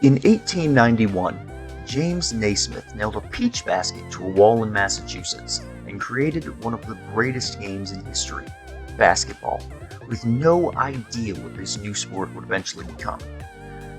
In 1891, James Naismith nailed a peach basket to a wall in Massachusetts and created one of the greatest games in history, basketball, with no idea what this new sport would eventually become.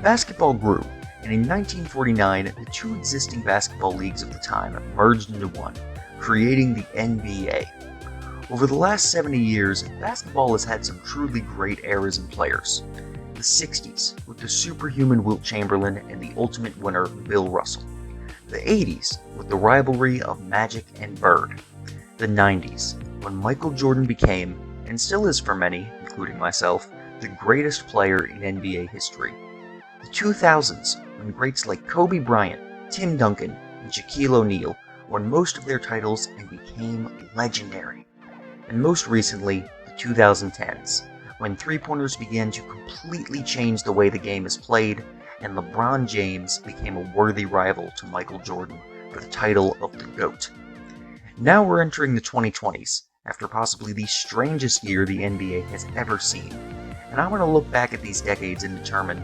Basketball grew, and in 1949, the two existing basketball leagues of the time merged into one, creating the NBA. Over the last 70 years, basketball has had some truly great eras and players. The 60s, with the superhuman Wilt Chamberlain and the ultimate winner Bill Russell. The 80s, with the rivalry of Magic and Bird. The 90s, when Michael Jordan became, and still is for many, including myself, the greatest player in NBA history. The 2000s, when greats like Kobe Bryant, Tim Duncan, and Shaquille O'Neal won most of their titles and became legendary. And most recently, the 2010s, when three-pointers began to completely change the way the game is played, and LeBron James became a worthy rival to Michael Jordan for the title of the GOAT. Now we're entering the 2020s, after possibly the strangest year the NBA has ever seen, and I want to look back at these decades and determine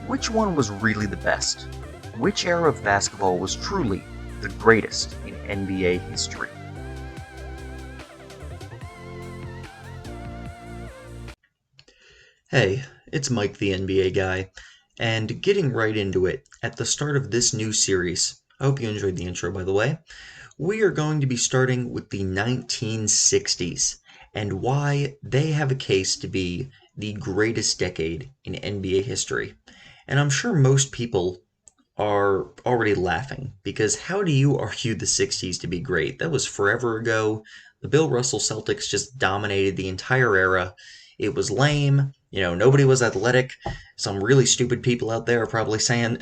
which one was really the best, which era of basketball was truly the greatest in NBA history. Hey, it's Mike the NBA guy, and getting right into it, at the start of this new series, I hope you enjoyed the intro by the way, we are going to be starting with the 1960s, and why they have a case to be the greatest decade in NBA history. And I'm sure most people are already laughing, because how do you argue the 60s to be great? That was forever ago. The Bill Russell Celtics just dominated the entire era. It was lame. Nobody was athletic. Some really stupid people out there are probably saying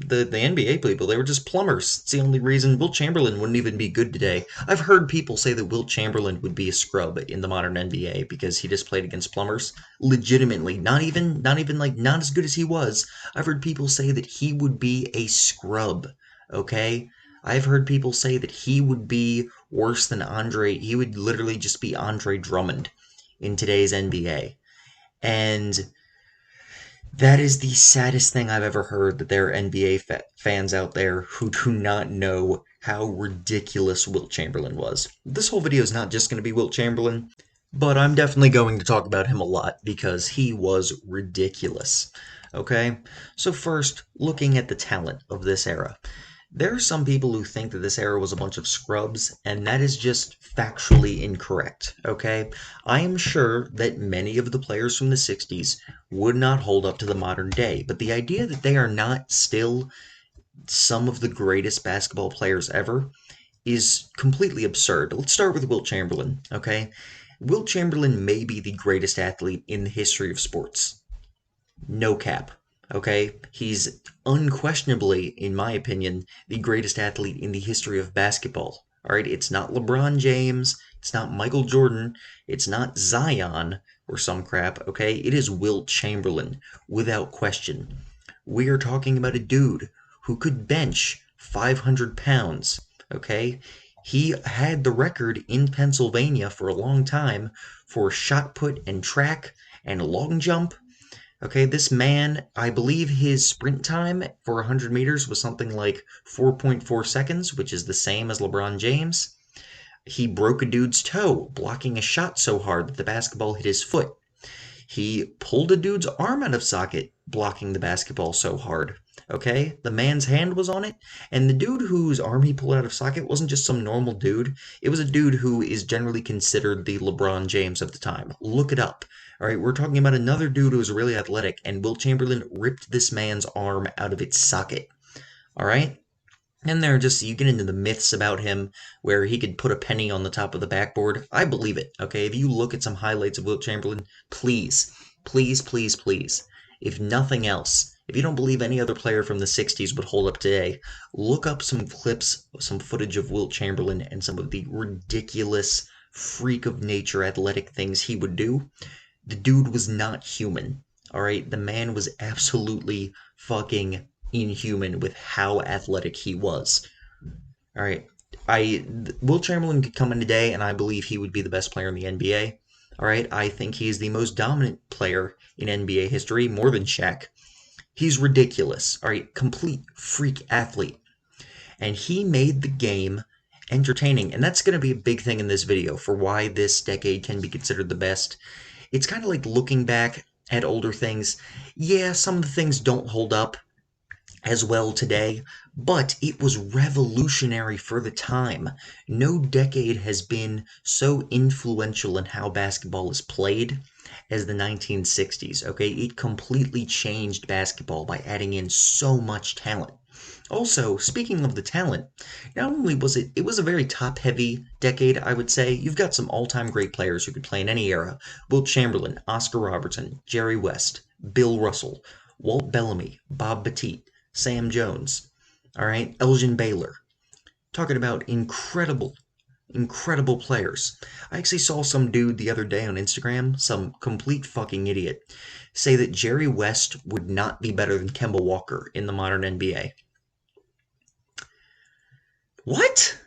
the NBA people, they were just plumbers. It's the only reason Wilt Chamberlain wouldn't even be good today. I've heard people say that Wilt Chamberlain would be a scrub in the modern NBA because he just played against plumbers. Legitimately, not as good as he was. I've heard people say that he would be a scrub, okay? I've heard people say that he would be worse than he would literally just be Andre Drummond in today's NBA. And that is the saddest thing I've ever heard, that there are NBA fans out there who do not know how ridiculous Wilt Chamberlain was. This whole video is not just going to be Wilt Chamberlain, but I'm definitely going to talk about him a lot because he was ridiculous. Okay? So first, looking at the talent of this era. There are some people who think that this era was a bunch of scrubs, and that is just factually incorrect, okay? I am sure that many of the players from the 60s would not hold up to the modern day, but the idea that they are not still some of the greatest basketball players ever is completely absurd. Let's start with Wilt Chamberlain, okay? Wilt Chamberlain may be the greatest athlete in the history of sports. No cap. Okay, he's unquestionably, in my opinion, the greatest athlete in the history of basketball. All right, it's not LeBron James, it's not Michael Jordan, it's not Zion or some crap. Okay, it is Wilt Chamberlain, without question. We are talking about a dude who could bench 500 pounds. Okay, he had the record in Pennsylvania for a long time for shot put and track and long jump. Okay, this man, I believe his sprint time for 100 meters was something like 4.4 seconds, which is the same as LeBron James. He broke a dude's toe, blocking a shot so hard that the basketball hit his foot. He pulled a dude's arm out of socket, blocking the basketball so hard. Okay, the man's hand was on it, and the dude whose arm he pulled out of socket wasn't just some normal dude. It was a dude who is generally considered the LeBron James of the time. Look it up. All right, we're talking about another dude who was really athletic, and Wilt Chamberlain ripped this man's arm out of its socket. All right? And you get into the myths about him where he could put a penny on the top of the backboard. I believe it, okay? If you look at some highlights of Wilt Chamberlain, please, please, please, please, if nothing else, if you don't believe any other player from the 60s would hold up today, look up some clips, some footage of Wilt Chamberlain and some of the ridiculous, freak of nature athletic things he would do. The dude was not human, all right? The man was absolutely fucking inhuman with how athletic he was. All right, Wilt Chamberlain could come in today, and I believe he would be the best player in the NBA. All right, I think he is the most dominant player in NBA history, more than Shaq. He's ridiculous, all right? Complete freak athlete. And he made the game entertaining. And that's going to be a big thing in this video for why this decade can be considered the best. It's kind of like looking back at older things. Yeah, some of the things don't hold up as well today, but it was revolutionary for the time. No decade has been so influential in how basketball is played as the 1960s, okay? It completely changed basketball by adding in so much talent. Also, speaking of the talent, not only was it was a very top-heavy decade, I would say. You've got some all-time great players who could play in any era. Wilt Chamberlain, Oscar Robertson, Jerry West, Bill Russell, Walt Bellamy, Bob Pettit, Sam Jones, all right, Elgin Baylor. Talking about incredible players. I actually saw some dude the other day on Instagram, some complete fucking idiot, say that Jerry West would not be better than Kemba Walker in the modern NBA. What?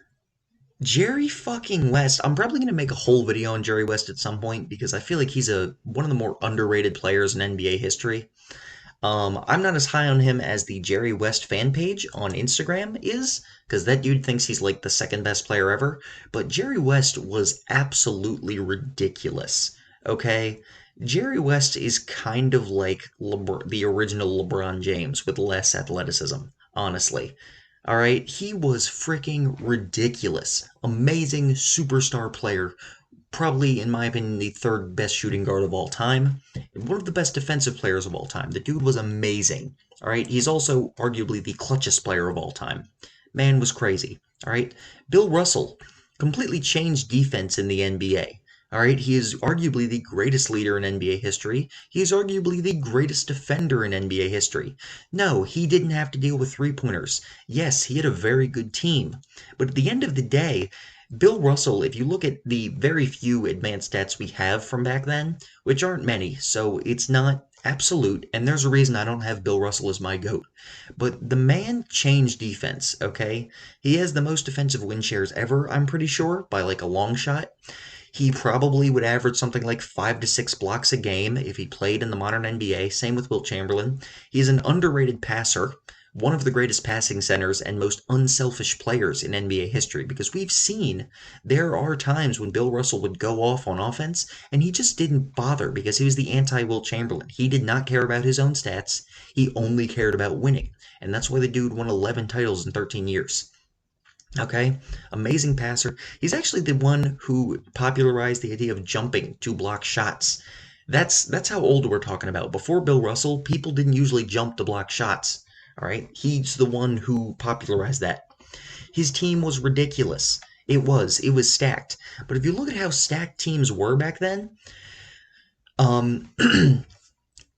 Jerry fucking West. I'm probably going to make a whole video on Jerry West at some point because I feel like he's one of the more underrated players in NBA history. I'm not as high on him as the Jerry West fan page on Instagram is, because that dude thinks he's like the second best player ever. But Jerry West was absolutely ridiculous. Okay? Jerry West is kind of like the original LeBron James with less athleticism, honestly. All right? He was freaking ridiculous. Amazing superstar player, probably, in my opinion, the third best shooting guard of all time, and one of the best defensive players of all time. The dude was amazing. All right, he's also arguably the clutchest player of all time. Man was crazy. All right, Bill Russell completely changed defense in the NBA. All right, he is arguably the greatest leader in NBA history. He is arguably the greatest defender in NBA history. No, he didn't have to deal with three-pointers. Yes, he had a very good team. But at the end of the day, Bill Russell, if you look at the very few advanced stats we have from back then, which aren't many, so it's not absolute, and there's a reason I don't have Bill Russell as my GOAT. But the man changed defense, okay? He has the most defensive win shares ever, I'm pretty sure, by like a long shot. He probably would average something like 5 to 6 blocks a game if he played in the modern NBA. Same with Wilt Chamberlain. He's an underrated passer, one of the greatest passing centers and most unselfish players in NBA history, because we've seen there are times when Bill Russell would go off on offense and he just didn't bother because he was the anti-Wilt Chamberlain. He did not care about his own stats. He only cared about winning. And that's why the dude won 11 titles in 13 years. Okay, amazing passer. He's actually the one who popularized the idea of jumping to block shots. That's how old we're talking about. Before Bill Russell, people didn't usually jump to block shots. All right, he's the one who popularized that. His team was ridiculous. It was stacked. But if you look at how stacked teams were back then, um,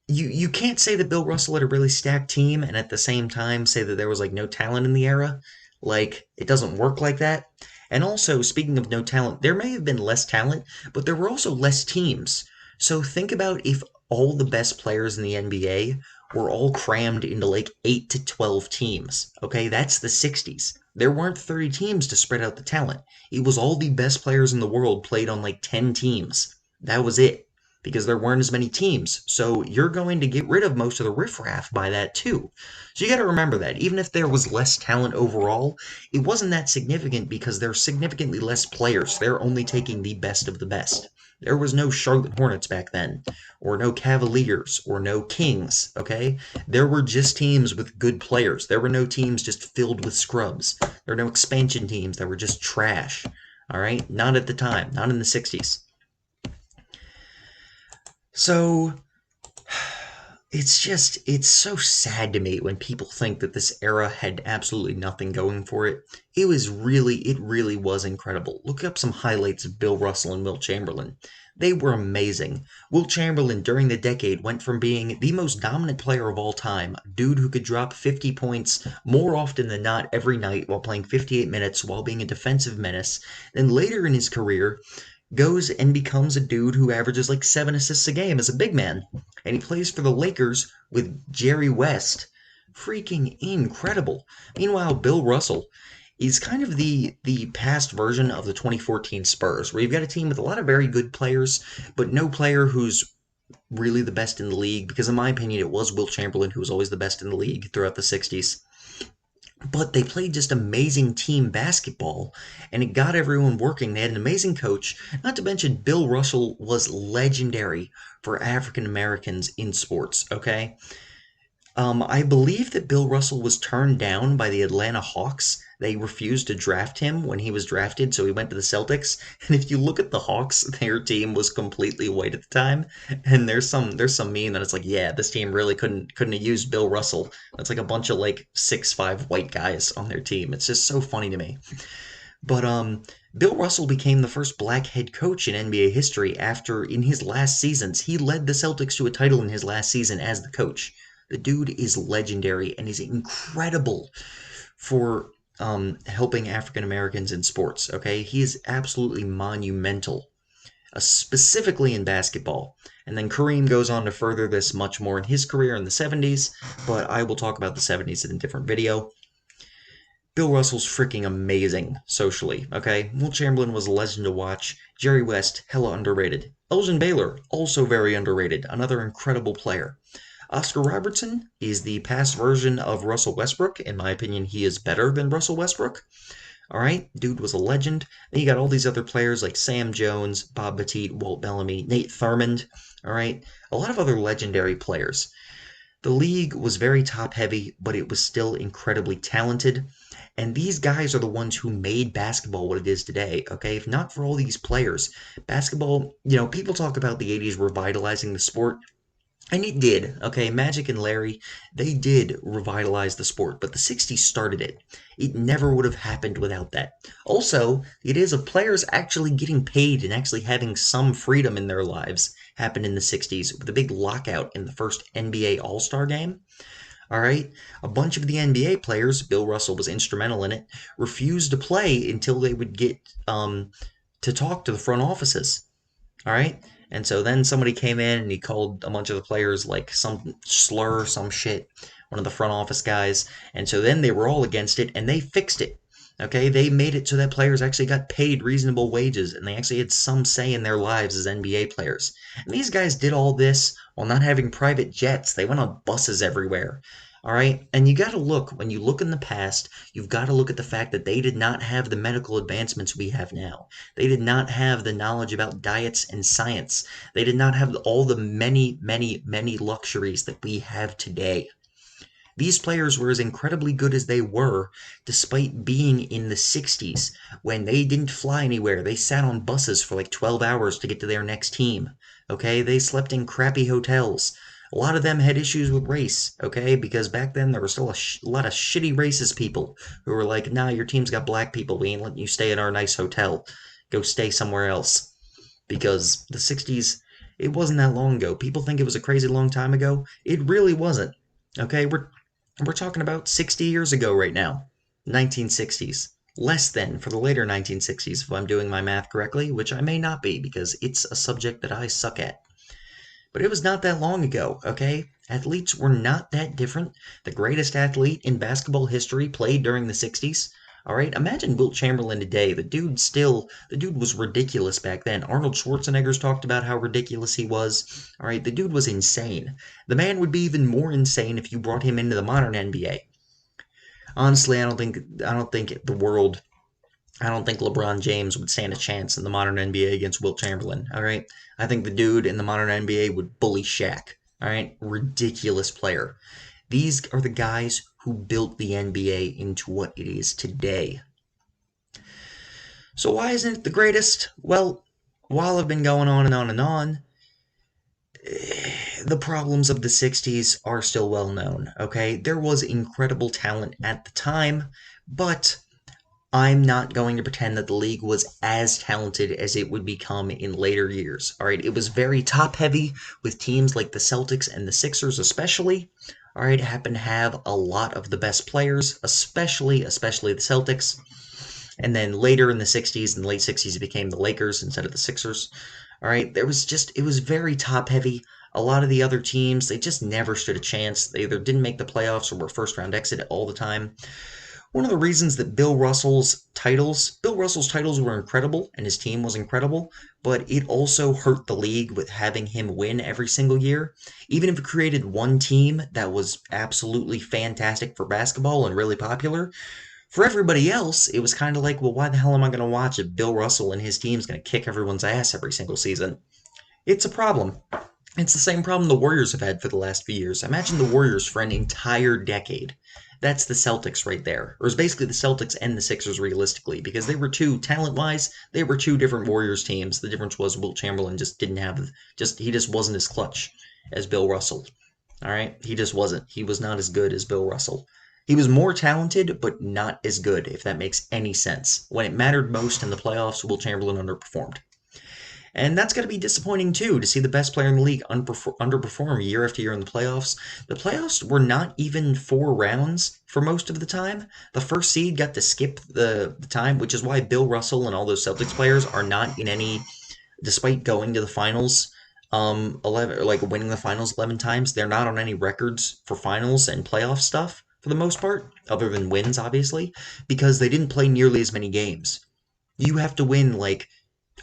you can't say that Bill Russell had a really stacked team and at the same time say that there was like no talent in the era. Like, it doesn't work like that. And also, speaking of no talent, there may have been less talent, but there were also less teams. So think about if all the best players in the NBA were all crammed into like 8 to 12 teams. Okay, that's the 60s. There weren't 30 teams to spread out the talent. It was all the best players in the world played on like 10 teams. That was it. Because there weren't as many teams. So you're going to get rid of most of the riffraff by that too. So you got to remember that. Even if there was less talent overall, it wasn't that significant because there's significantly less players. They're only taking the best of the best. There was no Charlotte Hornets back then, or no Cavaliers, or no Kings, okay? There were just teams with good players. There were no teams just filled with scrubs. There were no expansion teams that were just trash, all right? Not at the time, not in the 60s. So, it's so sad to me when people think that this era had absolutely nothing going for it. It really was incredible. Look up some highlights of Bill Russell and Wilt Chamberlain. They were amazing. Wilt Chamberlain during the decade went from being the most dominant player of all time, a dude who could drop 50 points more often than not every night while playing 58 minutes while being a defensive menace, then later in his career goes and becomes a dude who averages like 7 assists a game as a big man. And he plays for the Lakers with Jerry West. Freaking incredible. Meanwhile, Bill Russell is kind of the past version of the 2014 Spurs, where you've got a team with a lot of very good players, but no player who's really the best in the league, because in my opinion, it was Wilt Chamberlain who was always the best in the league throughout the 60s. But they played just amazing team basketball, and it got everyone working. They had an amazing coach. Not to mention, Bill Russell was legendary for African Americans in sports, okay? I believe that Bill Russell was turned down by the Atlanta Hawks. They refused to draft him when he was drafted, so he went to the Celtics. And if you look at the Hawks, their team was completely white at the time. And there's some meme that it's like, yeah, this team really couldn't have used Bill Russell. It's like a bunch of like 6'5" white guys on their team. It's just so funny to me. But Bill Russell became the first black head coach in NBA history after, in his last seasons, he led the Celtics to a title in his last season as the coach. The dude is legendary and is incredible for helping African Americans in sports. Okay, he is absolutely monumental, specifically in basketball. And then Kareem goes on to further this much more in his career in the 70s, but I will talk about the 70s in a different video. Bill Russell's freaking amazing socially, okay? Wilt Chamberlain was a legend to watch. Jerry West, hella underrated. Elgin Baylor, also very underrated. Another incredible player. Oscar Robertson is the past version of Russell Westbrook. In my opinion, he is better than Russell Westbrook. All right, dude was a legend. Then you got all these other players like Sam Jones, Bob Pettit, Walt Bellamy, Nate Thurmond. All right, a lot of other legendary players. The league was very top heavy, but it was still incredibly talented. And these guys are the ones who made basketball what it is today, okay? If not for all these players, basketball, people talk about the 80s revitalizing the sport. And it did, okay? Magic and Larry, they did revitalize the sport, but the 60s started it. It never would have happened without that. Also, it is of players actually getting paid and actually having some freedom in their lives happened in the 60s with a big lockout in the first NBA All-Star game. All right, a bunch of the NBA players, Bill Russell was instrumental in it, refused to play until they would get to talk to the front offices. All right. And so then somebody came in and he called a bunch of the players like some slur, some shit, one of the front office guys. And so then they were all against it and they fixed it. Okay, they made it so that players actually got paid reasonable wages and they actually had some say in their lives as NBA players. And these guys did all this while not having private jets. They went on buses everywhere. All right, and you got to look, when you look in the past, you've got to look at the fact that they did not have the medical advancements we have now. They did not have the knowledge about diets and science. They did not have all the many, many, many luxuries that we have today. These players were as incredibly good as they were, despite being in the 60s, when they didn't fly anywhere. They sat on buses for like 12 hours to get to their next team. Okay, they slept in crappy hotels. A lot of them had issues with race, okay, because back then there were still a lot of shitty racist people who were like, nah, your team's got black people. We ain't letting you stay in our nice hotel. Go stay somewhere else. Because the 60s, it wasn't that long ago. People think it was a crazy long time ago. It really wasn't. Okay, we're talking about 60 years ago right now. 1960s. Less than for the later 1960s, if I'm doing my math correctly, which I may not be because it's a subject that I suck at. But it was not that long ago, okay? Athletes were not that different. The greatest athlete in basketball history played during the 60s. All right, imagine Wilt Chamberlain today. The dude was ridiculous back then. Arnold Schwarzenegger's talked about how ridiculous he was. All right, the dude was insane. The man would be even more insane if you brought him into the modern NBA. Honestly, I don't think LeBron James would stand a chance in the modern NBA against Wilt Chamberlain. All right, I think the dude in the modern NBA would bully Shaq. All right, ridiculous player. These are the guys who built the NBA into what it is today. So why isn't it the greatest? Well, while I've been going on and on and on, the problems of the 60s are still well known, okay? There was incredible talent at the time, but I'm not going to pretend that the league was as talented as it would become in later years. All right, it was very top heavy with teams like the Celtics and the Sixers, especially. All right, happened to have a lot of the best players, especially the Celtics. And then later in the 60s and late 60s, it became the Lakers instead of the Sixers. All right, it was very top heavy. A lot of the other teams, they just never stood a chance. They either didn't make the playoffs or were first round exit all the time. One of the reasons that Bill Russell's titles were incredible and his team was incredible, but it also hurt the league with having him win every single year. Even if it created one team that was absolutely fantastic for basketball and really popular, for everybody else, it was kind of like, well, why the hell am I going to watch if Bill Russell and his team's going to kick everyone's ass every single season? It's a problem. It's the same problem the Warriors have had for the last few years. Imagine the Warriors for an entire decade. That's the Celtics right there. Or it's basically the Celtics and the Sixers realistically, because they were talent-wise, they were two different Warriors teams. The difference was Wilt Chamberlain just didn't have, he just wasn't as clutch as Bill Russell. All right? He just wasn't. He was not as good as Bill Russell. He was more talented, but not as good, if that makes any sense. When it mattered most in the playoffs, Wilt Chamberlain underperformed. And that's got to be disappointing too, to see the best player in the league underperform year after year in the playoffs. The playoffs were not even 4 rounds for most of the time. The first seed got to skip the time, which is why Bill Russell and all those Celtics players are not in any, despite going to the finals 11, like winning the finals 11 times, they're not on any records for finals and playoff stuff for the most part, other than wins, obviously, because they didn't play nearly as many games. You have to win like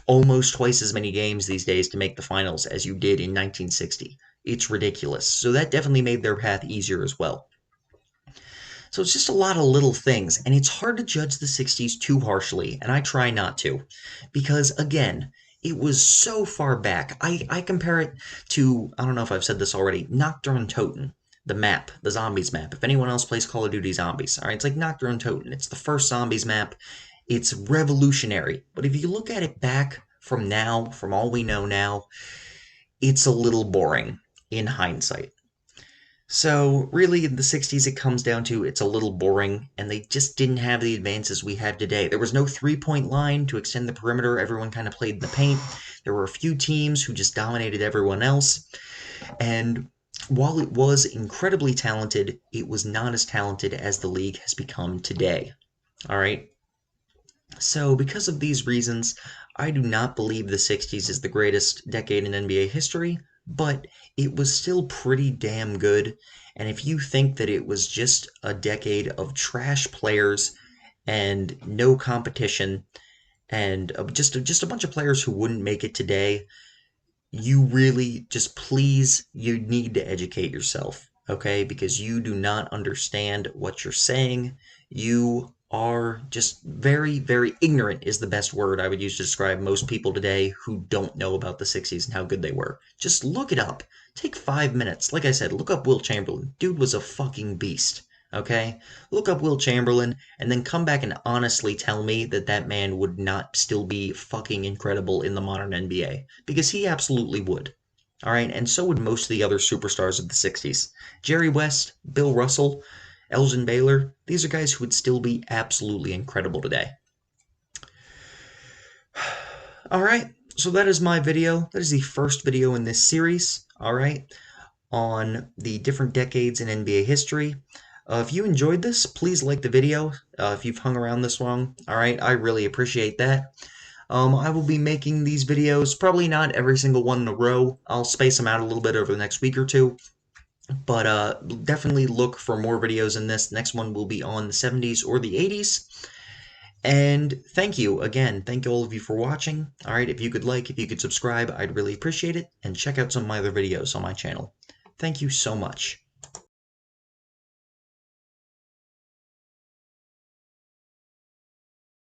almost twice as many games these days to make the finals as you did in 1960. It's ridiculous. So that definitely made their path easier as well. So it's just a lot of little things, and it's hard to judge the 60s too harshly, and I try not to. Because, again, it was so far back. I compare it to, I don't know if I've said this already, Nocturne Toten, the map, the Zombies map. If anyone else plays Call of Duty Zombies, alright, it's like Nocturne Toten. It's the first Zombies map. It's revolutionary. But if you look at it back from now, from all we know now, it's a little boring in hindsight. So, really, in the 60s, it comes down to it's a little boring, and they just didn't have the advances we have today. There was no three-point line to extend the perimeter. Everyone kind of played in the paint. There were a few teams who just dominated everyone else. And while it was incredibly talented, it was not as talented as the league has become today. All right? So, because of these reasons, I do not believe the 60s is the greatest decade in NBA history, but it was still pretty damn good. And if you think that it was just a decade of trash players and no competition and just a bunch of players who wouldn't make it today, you really just please, you need to educate yourself, okay? Because you do not understand what you're saying. You are just very, very ignorant is the best word I would use to describe most people today who don't know about the 60s and how good they were. Just look it up. Take 5 minutes. Like I said, look up Wilt Chamberlain. Dude was a fucking beast. Okay? Look up Wilt Chamberlain and then come back and honestly tell me that that man would not still be fucking incredible in the modern NBA. Because he absolutely would. Alright? And so would most of the other superstars of the 60s. Jerry West, Bill Russell, Elgin Baylor, these are guys who would still be absolutely incredible today. Alright, so that is my video. That is the first video in this series, alright, on the different decades in NBA history. If you enjoyed this, please like the video. If you've hung around this long, alright, I really appreciate that. I will be making these videos, probably not every single one in a row. I'll space them out a little bit over the next week or two. But definitely look for more videos in this. The next one will be on the 70s or the 80s. And thank you again. Thank you all of you for watching. Alright, if you could subscribe, I'd really appreciate it. And check out some of my other videos on my channel. Thank you so much.